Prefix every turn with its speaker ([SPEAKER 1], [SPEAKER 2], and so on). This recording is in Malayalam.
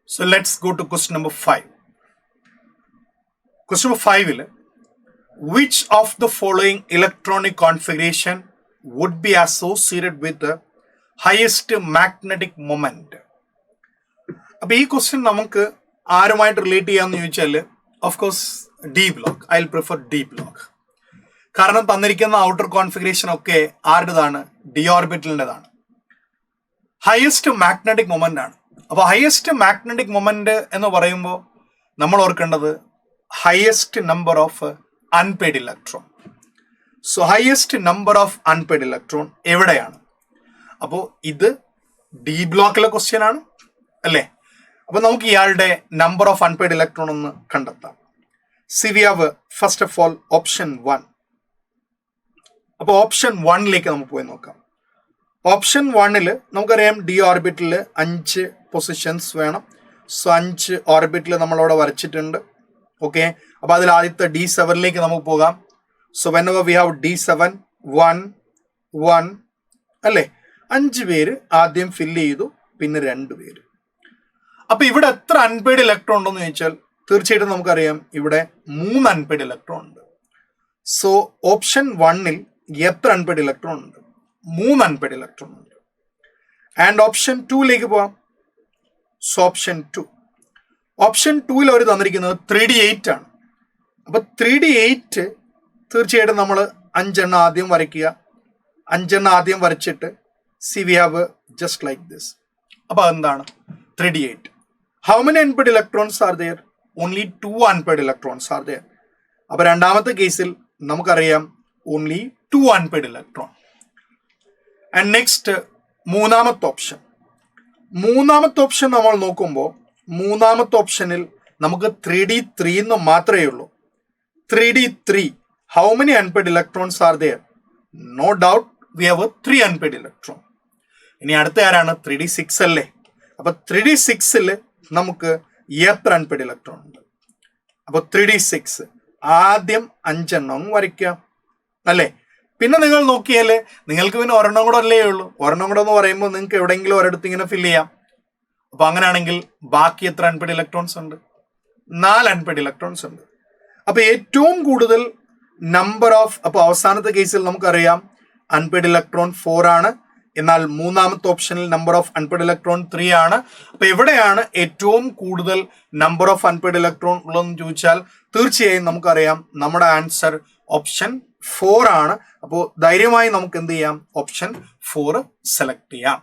[SPEAKER 1] So let's go to question number 5. Question number 5 is, which of the following electronic configuration would be associated with the highest magnetic moment? അപ്പോൾ ഈ ക്വസ്റ്റ്യൻ നമുക്ക് ആരുമായിട്ട് റിലേറ്റ് ചെയ്യാമെന്ന് ചോദിച്ചാൽ of course D block. I will prefer D block. കാരണം തന്നിരിക്കുന്ന ഔട്ടർ കോൺഫിഗറേഷൻ ഒക്കെ ആരുടേതാണ്? ഡി ഓർബിറ്റലിൻ്റെതാണ്. ഹയസ്റ്റ് മാഗ്നറ്റിക് മൊമെന്റ് ആണ്. അപ്പോൾ ഹയസ്റ്റ് മാഗ്നറ്റിക് മൊമെന്റ് എന്ന് പറയുമ്പോൾ നമ്മൾ ഓർക്കേണ്ടത് highest number of unpaired electron. So highest number of unpaired electron എവിടെയാണ്? അപ്പോൾ ഇത് ഡി ബ്ലോക്കിലെ ക്വസ്റ്റ്യൻ ആണ് അല്ലേ? അപ്പോൾ നമുക്ക് ഇയാളുടെ നമ്പർ ഓഫ് അൺപെയ്ഡ് ഇലക്ട്രോൺ ഒന്ന് കണ്ടെത്താം. C we have first of all option 1. അപ്പോൾ ഓപ്ഷൻ 1ലേക്ക് നമുക്ക് പോയി നോക്കാം. ഓപ്ഷൻ 1ൽ നമുക്കറിയാം ഡി ഓർബിറ്റിൽ 5 പൊസിഷൻസ് വേണം. സോ 5 ഓർബിറ്റിൽ നമ്മളവിടെ വരച്ചിട്ടുണ്ട്. ഓക്കെ, അപ്പോൾ അതിൽ ആദ്യത്തെ D7ലേക്ക് നമുക്ക് പോകാം. So when we have D7 1 1 അല്ലേ, 5 പേര് ആദ്യം ഫില്ല് ചെയ്തു, പിന്നെ 2 പേര്. അപ്പോൾ ഇവിടെ എത്ര അൺപെയ്ഡ് ഇലക്ട്രോൺ ഉണ്ടെന്ന് ചോദിച്ചാൽ തീർച്ചയായിട്ടും നമുക്കറിയാം ഇവിടെ 3 അൺപെയ്ഡ് ഇലക്ട്രോൺ ഉണ്ട്. സോ ഓപ്ഷൻ 1ൽ എത്ര അൺപെയ്ഡ് ഇലക്ട്രോൺ ഉണ്ട്? 3 അൺപെയ്ഡ് ഇലക്ട്രോൺ ഉണ്ട്. ആൻഡ് ഓപ്ഷൻ 2ലേക്ക് പോവാം. സോ ഓപ്ഷൻ 2ൽ അവർ തന്നിരിക്കുന്നത് 3D8 ആണ്. അപ്പൊ 3D8 തീർച്ചയായിട്ടും നമ്മൾ 5 എണ്ണം ആദ്യം വരയ്ക്കുക. 5 എണ്ണം ആദ്യം വരച്ചിട്ട് see we have just like this. അപ്പൊ അതെന്താണ് 3D8? How many unpaired electrons are there? Only 2 unpaired electrons are there. അപ്പൊ രണ്ടാമത്തെ കേസിൽ നമുക്കറിയാം only 2 unpaired electron. And next മൂന്നാമത്തെ ഓപ്ഷൻ നമ്മൾ നോക്കുമ്പോൾ മൂന്നാമത്തെ ഓപ്ഷനിൽ നമുക്ക് 3D3 എന്ന് മാത്രമേ ഉള്ളൂ. 3D3 how many unpaired electrons are there? No doubt we have 3 unpaired electron. ഇനി അടുത്ത ആരാണ്? 3D6 അല്ലേ? അപ്പൊ 3D6ൽ നമുക്ക് എത്ര അൺപെയ്ഡ് ഇലക്ട്രോൺ ഉണ്ട്? അപ്പൊ 3D6 ആദ്യം 5 എണ്ണം വരയ്ക്കുക അല്ലേ? പിന്നെ നിങ്ങൾ നോക്കിയാൽ നിങ്ങൾക്ക് പിന്നെ ഒരെണ്ണം കൂടെ അല്ലേ ഉള്ളൂ. ഒരെണ്ണം കൂടെ എന്ന് പറയുമ്പോൾ നിങ്ങൾക്ക് എവിടെയെങ്കിലും ഒരിടത്ത് ഇങ്ങനെ ഫില്ല് ചെയ്യാം. അപ്പൊ അങ്ങനെയാണെങ്കിൽ ബാക്കി എത്ര അൺപെയ്ഡ് ഇലക്ട്രോൺസ് ഉണ്ട്? 4 അൺപെയ്ഡ് ഇലക്ട്രോൺസ് ഉണ്ട്. അപ്പൊ ഏറ്റവും കൂടുതൽ നമ്പർ ഓഫ്, അപ്പൊ അവസാനത്തെ കേസിൽ നമുക്കറിയാം അൺപെയ്ഡ് ഇലക്ട്രോൺ 4 ആണ്. എന്നാൽ മൂന്നാമത്തെ ഓപ്ഷനിൽ നമ്പർ ഓഫ് അൺപെയ്ഡ് ഇലക്ട്രോൺ 3 ആണ്. അപ്പൊ എവിടെയാണ് ഏറ്റവും കൂടുതൽ നമ്പർ ഓഫ് അൺപെയ്ഡ് ഇലക്ട്രോൺ ഉള്ളതെന്ന് ചോദിച്ചാൽ തീർച്ചയായും നമുക്കറിയാം നമ്മുടെ ആൻസർ ഓപ്ഷൻ 4 ആണ്. അപ്പോൾ ധൈര്യമായി നമുക്ക് എന്ത് ചെയ്യാം? ഓപ്ഷൻ 4 സെലക്ട് ചെയ്യാം.